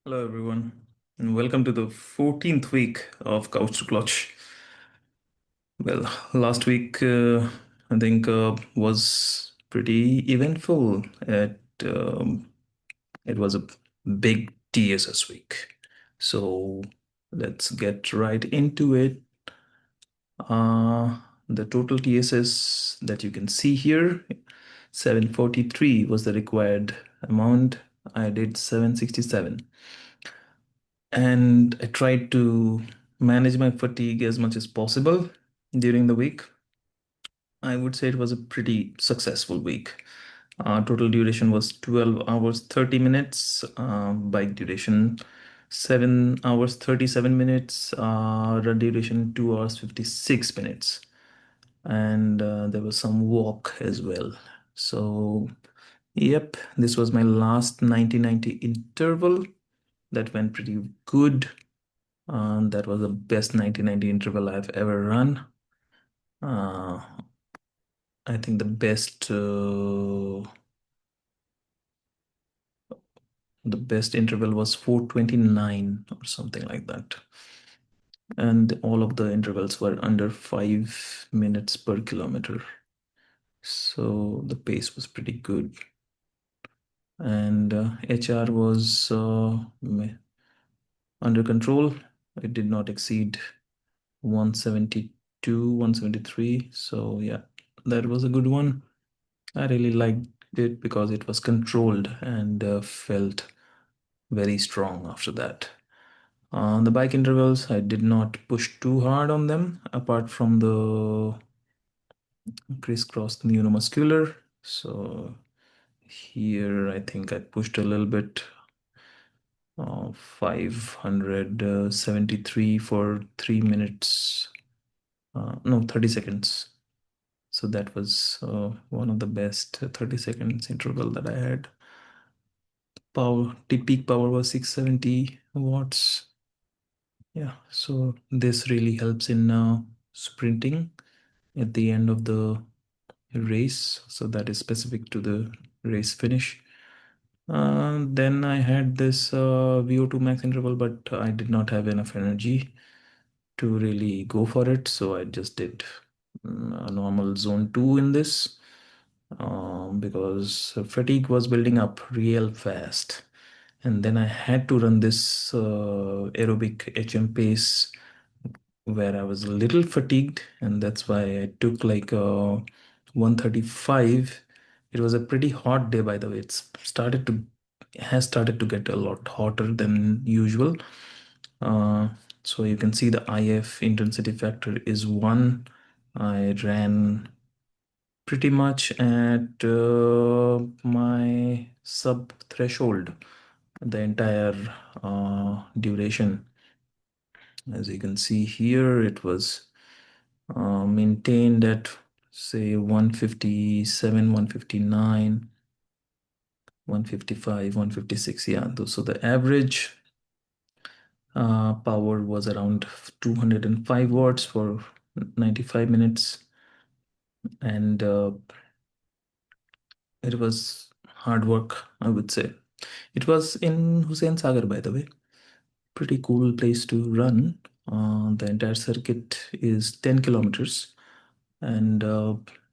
Hello, everyone, and welcome to the 14th week of Couch to Clutch. Well, last week I think was pretty eventful. It was a big TSS week, so let's get right into it. The total TSS that you can see here, 743 was the required amount. I did 767. And I tried to manage my fatigue as much as possible during the week. I would say it was a pretty successful week. Total duration was 12 hours 30 minutes. Bike duration 7 hours 37 minutes. Run duration 2 hours 56 minutes. And there was some walk as well. So, yep, this was my last 90-90 interval. That went pretty good. That was the best 90-90 interval I've ever run. Uh, I think the best interval was 429 or something like that. And all of the intervals were under 5 minutes per kilometer. So the pace was pretty good. And HR was under control. It did not exceed 172, 173. So yeah, that was a good one. I really liked it because it was controlled and felt very strong after that. On the bike intervals, I did not push too hard on them, apart from the crisscross neuromuscular. So here, I think I pushed a little bit, 573 for 3 minutes, no, 30 seconds. So that was one of the best 30 seconds interval that I had. The peak power was 670 watts. Yeah, so this really helps in sprinting at the end of the race. So that is specific to the race finish. Then I had this VO2 max interval, but I did not have enough energy to really go for it. So I just did a normal zone 2 in this because fatigue was building up real fast. And then I had to run this aerobic HM pace where I was a little fatigued, and that's why I took like 135. It was a pretty hot day, by the way. Has started to get a lot hotter than usual. Uh, so you can see the IF intensity factor is 1. I ran pretty much at my sub threshold the entire duration. As you can see here, it was maintained at say 157, 159, 155, 156. Yeah, so the average power was around 205 watts for 95 minutes. And it was hard work, I would say. It was in Hussain Sagar, by the way. Pretty cool place to run. The entire circuit is 10 kilometers, and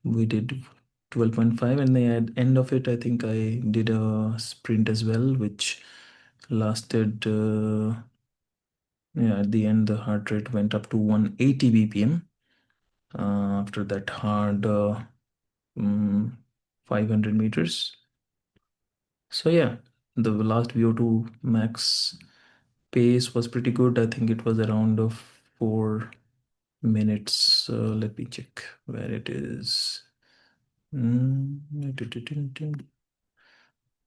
we did 12.5. And the end of it, I think I did a sprint as well, which lasted, yeah, at the end, the heart rate went up to 180 BPM after that hard mm, 500 meters. So yeah, the last VO2 max pace was pretty good. I think it was around 4 minutes. Let me check where it is.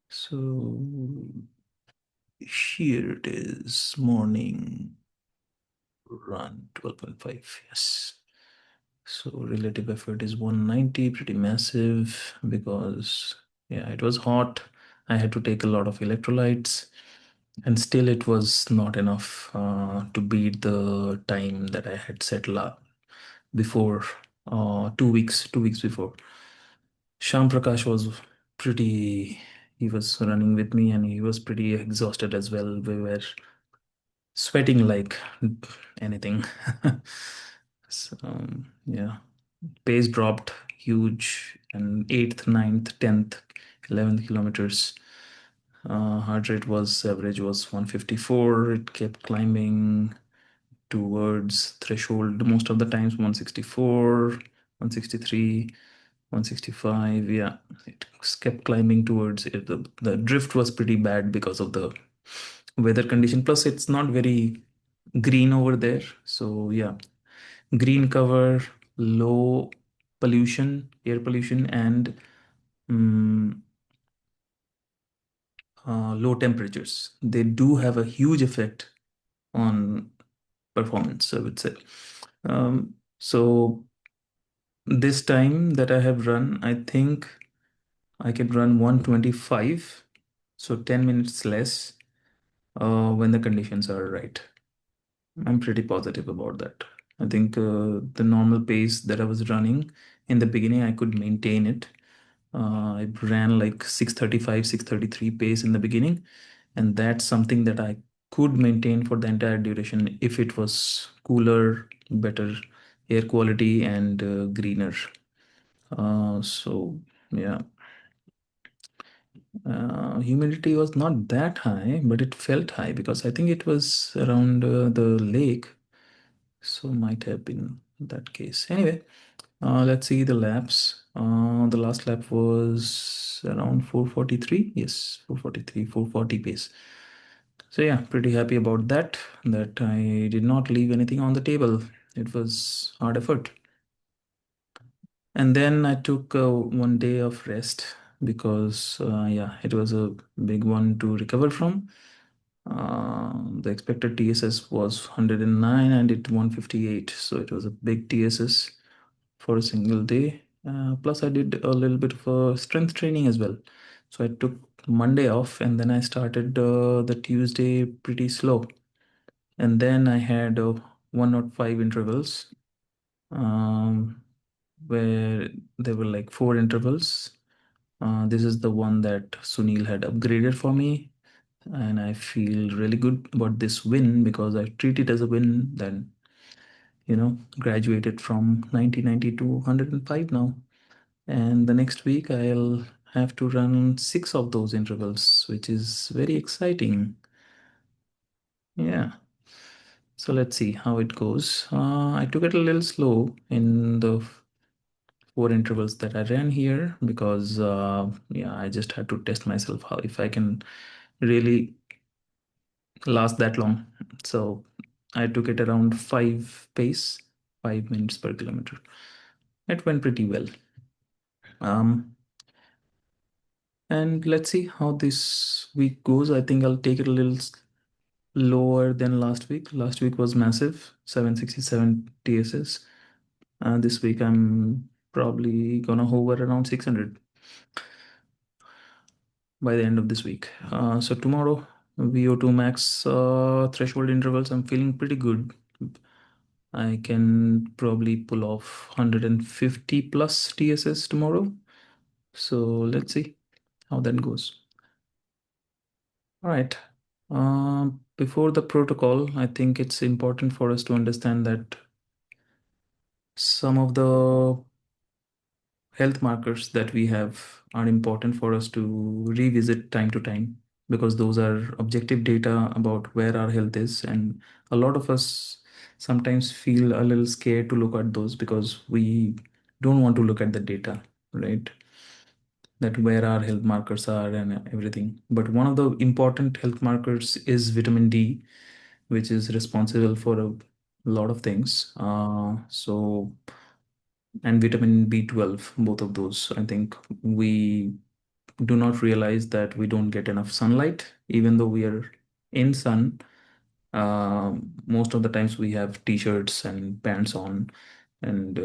So here it is, morning run 12.5. Yes. So relative effort is 190, pretty massive because yeah, it was hot. I had to take a lot of electrolytes, and still it was not enough to beat the time that I had set before 2 weeks before. Sham Prakash was pretty He was running with me and he was pretty exhausted as well. We were sweating like anything. So, yeah, pace dropped huge, and 8th, 9th, 10th, 11th kilometers. Heart rate was average was 154. It kept climbing towards threshold most of the times 164, 163, 165. Yeah, it kept climbing towards it. The drift was pretty bad because of the weather condition. Plus, it's not very green over there. So, yeah, green cover, low pollution, air pollution, and mm, low temperatures. They do have a huge effect on performance, I would say. So this time that I have run, I think I can run 125, so 10 minutes less when the conditions are right. I'm pretty positive about that. I think the normal pace that I was running in the beginning, I could maintain it. I ran like 635, 633 pace in the beginning, and that's something that I could maintain for the entire duration if it was cooler, better air quality, and greener. So yeah, humidity was not that high, but it felt high because I think it was around the lake, so might have been that case. Anyway, let's see the laps. The last lap was around 443. Yes, 443, 440 pace. So yeah, pretty happy about that. That I did not leave anything on the table. It was hard effort. And then I took 1 day of rest because yeah, it was a big one to recover from. The expected TSS was 109 and it 158, so it was a big TSS for a single day. Plus, I did a little bit of strength training as well. So I took Monday off and then I started the Tuesday pretty slow. And then I had 105 intervals, um, where there were like 4 intervals. This is the one that Sunil had upgraded for me, and I feel really good about this win because I treat it as a win. Then, graduated from 90 to 105 now. And the next week, I'll have to run 6 of those intervals, which is very exciting. Yeah. So let's see how it goes. I took it a little slow in the 4 intervals that I ran here because, yeah, I just had to test myself how if I can really last that long. So I took it around 5 pace, 5 minutes per kilometer. It went pretty well. Um, and let's see how this week goes. I think I'll take it a little lower than last week. Last week was massive, 767 TSS. This week I'm probably gonna hover around 600 by the end of this week. So tomorrow, VO2 max threshold intervals, I'm feeling pretty good. I can probably pull off 150 plus TSS tomorrow. So let's see how that goes. All right. Before the protocol, I think it's important for us to understand that some of the health markers that we have are important for us to revisit time to time because those are objective data about where our health is. And a lot of us sometimes feel a little scared to look at those because we don't want to look at the data, right? That where our health markers are and everything. But one of the important health markers is vitamin D, which is responsible for a lot of things. And vitamin B12, both of those. I think we do not realize that we don't get enough sunlight, even though we are in sun. Most of the times we have t-shirts and pants on, and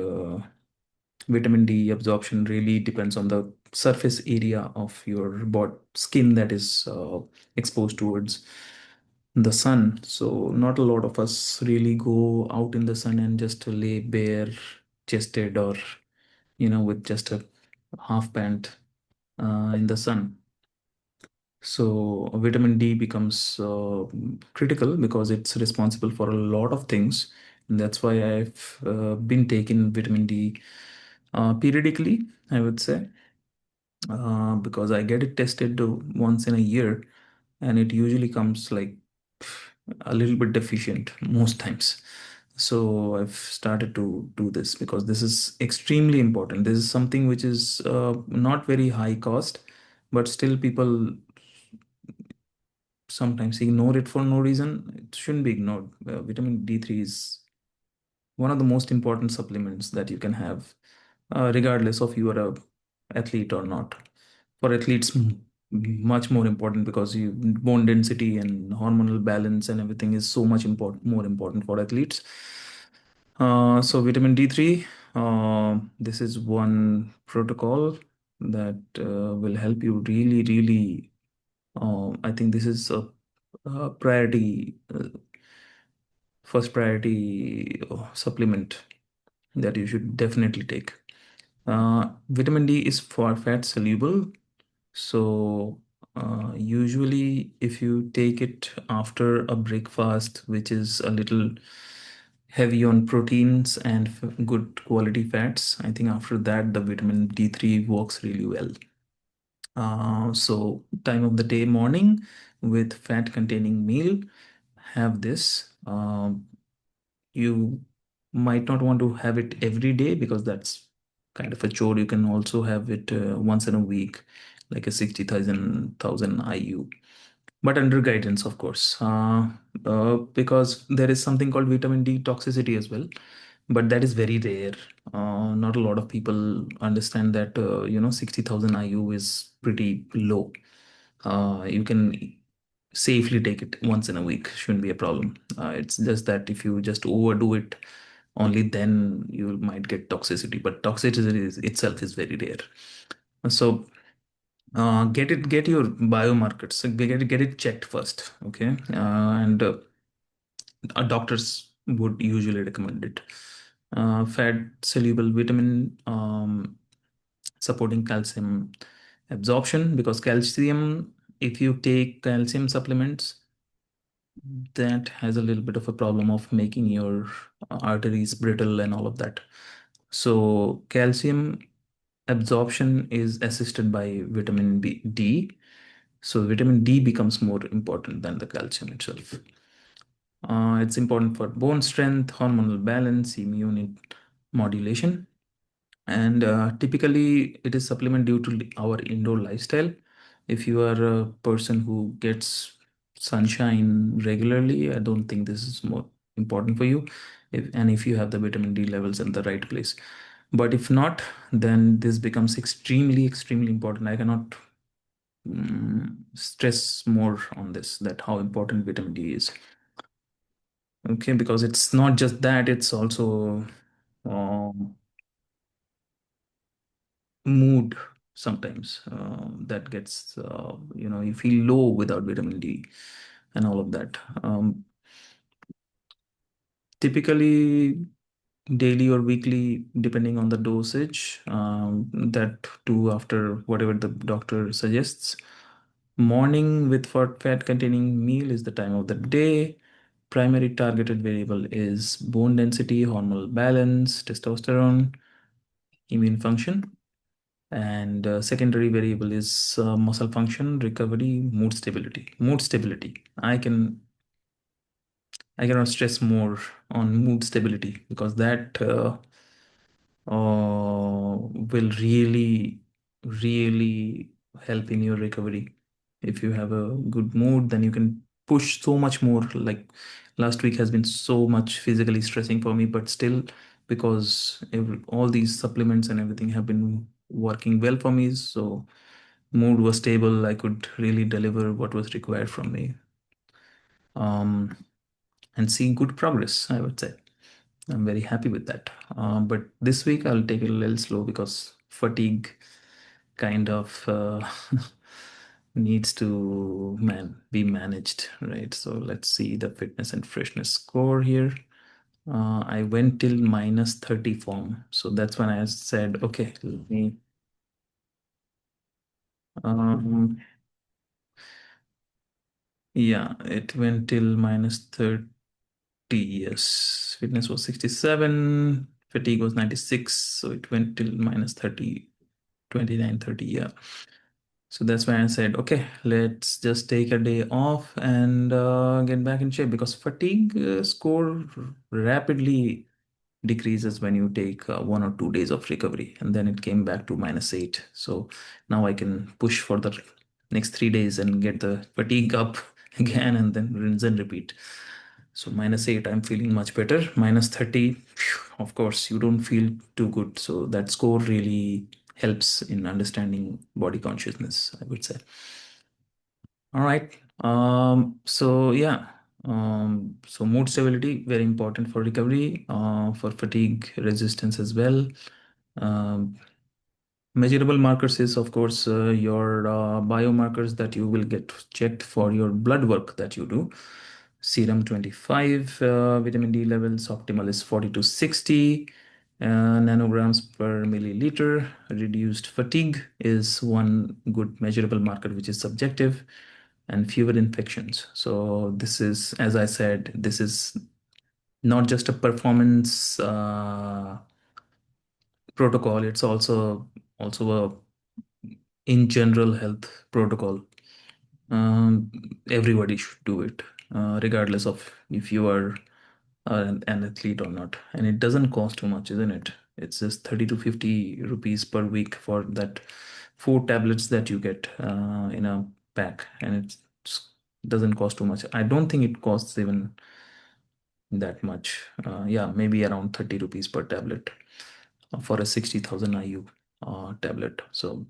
vitamin D absorption really depends on the surface area of your skin that is exposed towards the sun. So not a lot of us really go out in the sun and just lay bare chested or with just a half pant in the sun. So vitamin D becomes critical because it's responsible for a lot of things. And that's why I've been taking vitamin D periodically, I would say, because I get it tested once in a year, and it usually comes like a little bit deficient most times. So I've started to do this because this is extremely important. This is something which is not very high cost, but still people sometimes ignore it for no reason. It shouldn't be ignored. Vitamin D3 is one of the most important supplements that you can have, regardless of you are a athlete or not. For athletes, much more important because you bone density and hormonal balance and everything is so much more important for athletes. So vitamin D3, this is one protocol that will help you really, really. I think this is a priority, first priority supplement that you should definitely take. Vitamin D is for fat soluble. So, usually, if you take it after a breakfast, which is a little heavy on proteins and good quality fats, I think after that, the vitamin D3 works really well. So, time of the day, morning with fat containing meal, have this. You might not want to have it every day because that's kind of a chore. You can also have it once in a week, like a 60,000 IU, but under guidance, of course, because there is something called vitamin D toxicity as well, but that is very rare. Not a lot of people understand that, 60,000 IU is pretty low. You can safely take it once in a week, shouldn't be a problem. It's just that if you just overdo it, only then you might get toxicity, but itself is very rare. So get your biomarkers, so get it checked first, okay? And doctors would usually recommend it. Fat soluble vitamin, supporting calcium absorption, because calcium, if you take calcium supplements, that has a little bit of a problem of making your arteries brittle and all of that. So calcium absorption is assisted by D. So vitamin D becomes more important than the calcium itself. It's important for bone strength, hormonal balance, immune modulation, and typically it is supplement due to our indoor lifestyle. If you are a person who gets sunshine regularly, I don't think this is more important for you. If you have the vitamin D levels in the right place, but if not, then this becomes extremely, extremely important. I cannot stress more on this, that how important vitamin D is. Okay, because it's not just that, it's also um, mood sometimes, that gets, you feel low without vitamin D and all of that. Typically, daily or weekly, depending on the dosage, that too after whatever the doctor suggests. Morning with fat containing meal is the time of the day. Primary targeted variable is bone density, hormonal balance, testosterone, immune function. And secondary variable is muscle function, recovery, mood stability. Mood stability. I cannot stress more on mood stability because that will really, really help in your recovery. If you have a good mood, then you can push so much more. Like last week has been so much physically stressing for me, but still, because all these supplements and everything have been working well for me, so mood was stable. I could really deliver what was required from me, um, and see good progress, I would say. I'm very happy with that. But this week I'll take it a little slow because fatigue kind of needs to be managed, right? So let's see the fitness and freshness score here. I went till -30 form. So that's when I said, okay, let me. Um, Yeah, it went till minus 30. Yes, fitness was 67, fatigue was 96, so it went till minus 30, 29, 30. Yeah. So that's why I said, okay, let's just take a day off and get back in shape, because fatigue score rapidly decreases when you take 1 or 2 days of recovery, and then it came back to -8. So now I can push for the next 3 days and get the fatigue up again, and then rinse and repeat. So -8, I'm feeling much better. -30, phew, of course, you don't feel too good. So that score really helps in understanding body consciousness, I would say. All right. So yeah. So mood stability, very important for recovery, for fatigue resistance as well. Um, Measurable markers is, of course, your biomarkers that you will get checked for your blood work that you do. Serum 25, vitamin D levels, optimal is 40 to 60 nanograms per milliliter. Reduced fatigue is one good measurable marker, which is subjective, and fewer infections. So this is, as I said, this is not just a performance protocol. It's also a in general health protocol. Um, Everybody should do it, regardless of if you are an athlete or not. And it doesn't cost too much, isn't it? It's just 30 to 50 rupees per week for that 4 tablets that you get in a pack, and it doesn't cost too much. I don't think it costs even that much. Yeah, maybe around 30 rupees per tablet for a 60,000 IU tablet. So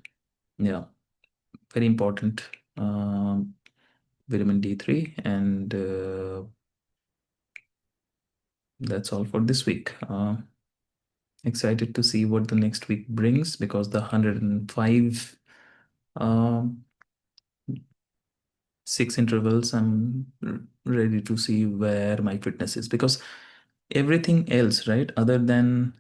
yeah, very important. Um, Vitamin D3, and that's all for this week. Excited to see what the next week brings, because the 105 um, 6 intervals, I'm ready to see where my fitness is, because everything else, right, other than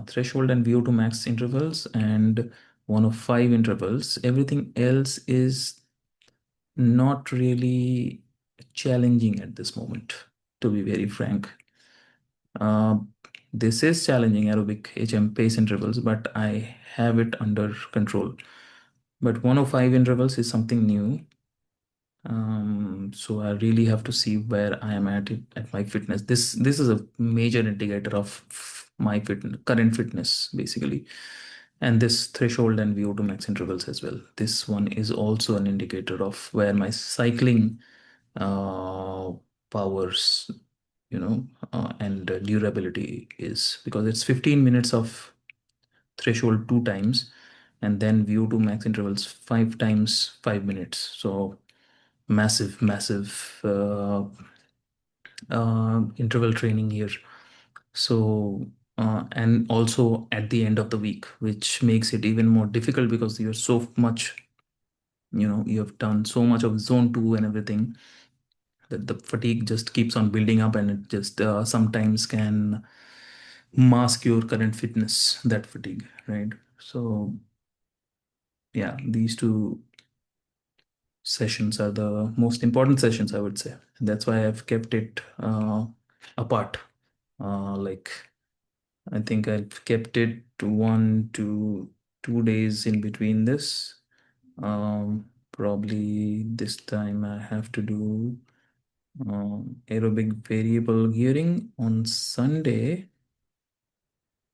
threshold and VO2 max intervals and 105 intervals, everything else is not really challenging at this moment, to be very frank. Uh, this is challenging aerobic HM pace intervals, but I have it under control. But 105 intervals is something new. So I really have to see where I am at it at my fitness. This is a major indicator of my current fitness, basically. And this threshold and VO2 max intervals as well. This one is also an indicator of where my cycling uh, powers, and durability is, because it's 15 minutes of threshold 2 times, and then VO2 max intervals 5 times 5 minutes. So massive, massive interval training here. So and also at the end of the week, which makes it even more difficult, because you're so much, you have done so much of zone 2 and everything, that the fatigue just keeps on building up, and it just sometimes can mask your current fitness, that fatigue, right? So yeah, these two sessions are the most important sessions, I would say. That's why I've kept it apart. Like, I think I've kept it to 1 to 2 days in between this. Probably this time I have to do aerobic variable gearing on Sunday,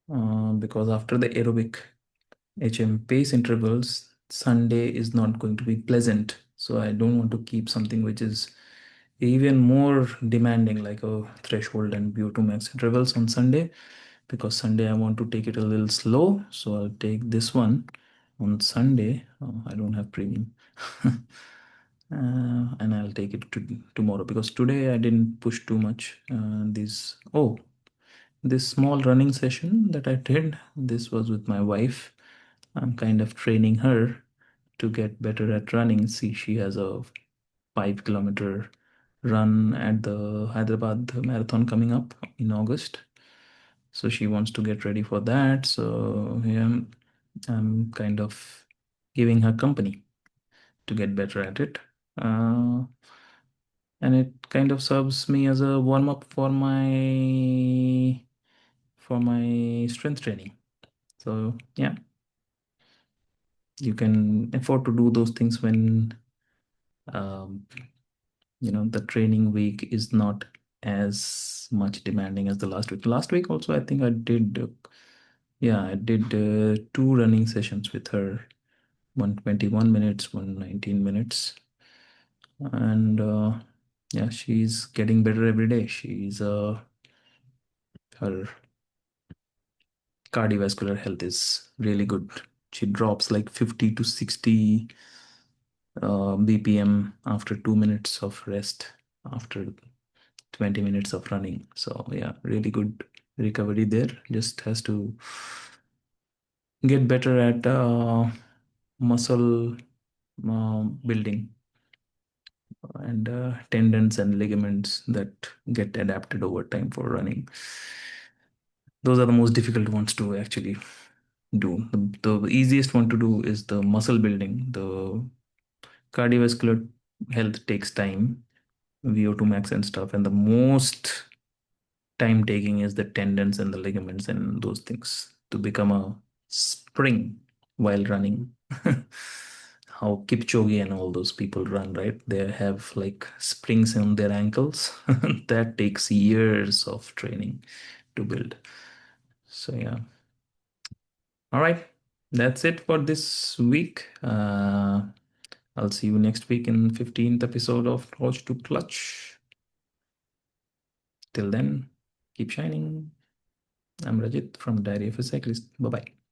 because after the aerobic HM pace intervals, Sunday is not going to be pleasant. So I don't want to keep something which is even more demanding, like a threshold and VO2 max intervals on Sunday, because Sunday I want to take it a little slow. So I'll take this one on Sunday. Oh, I don't have premium. And I'll take it to tomorrow, because today I didn't push too much. This small running session that I did, this was with my wife. I'm kind of training her to get better at running. See, she has a 5 kilometer run at the Hyderabad marathon coming up in August. So she wants to get ready for that. So yeah, I'm kind of giving her company to get better at it. Uh, and it kind of serves me as a warm up for my strength training. So yeah, you can afford to do those things when um, the training week is not as much demanding as the last week. Last week also, I think I did, yeah, I did two running sessions with her, 121 minutes, 119 minutes. And yeah, she's getting better every day. Her cardiovascular health is really good. She drops like 50 to 60 BPM after 2 minutes of rest, after 20 minutes of running. So yeah, really good recovery there. Just has to get better at muscle building and tendons and ligaments that get adapted over time for running. Those are the most difficult ones to actually do. The easiest one to do is the muscle building. The cardiovascular health takes time, VO2 max and stuff, and the most time taking is the tendons and the ligaments and those things to become a spring while running. How Kipchoge and all those people run, right? They have like springs on their ankles. That takes years of training to build. So yeah. All right. That's it for this week. I'll see you next week in 15th episode of Torch to Clutch. Till then, keep shining. I'm Rajit from Diary of a Cyclist. Bye bye.